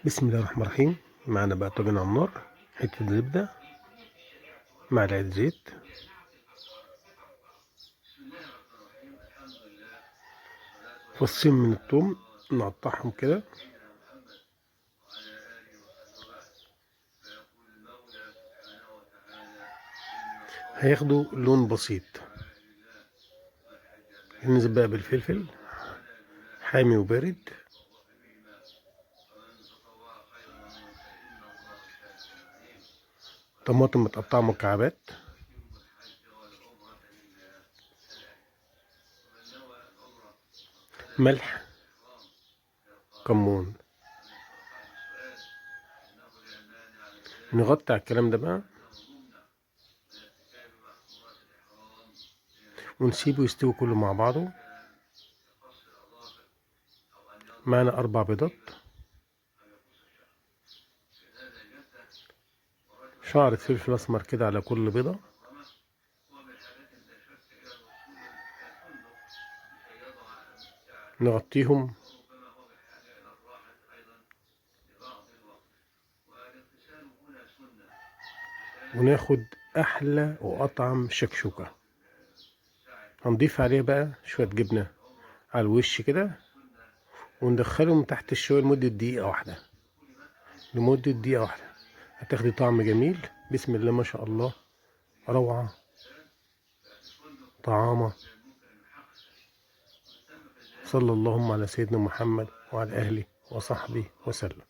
بسم الله الرحمن الرحيم. معنا بقى طاجن على النار، حتة زبدة، معلقة زيت، فصين من الثوم نقطعهم كده، هياخدوا لون بسيط. ننزل بقى بالفلفل حامي وبارد، طماطم متقطعة مكعبات، ملح، كمون. نغطي على الكلام ده بقى ونسيبه يستوي كله مع بعضه. معنا 4 بيضات، شعرة فلفل أسمر كده على كل بيضة، نغطيهم وناخد أحلى وأطعم شكشوكة. هنضيف عليه بقى شوية جبنة على الوش كده، وندخلهم تحت الشوية لمدة دقيقة واحدة. هتاخدي طعم جميل. بسم الله ما شاء الله، روعة طعامة. صلى اللهم على سيدنا محمد وعلى أهله وصحبه وسلم.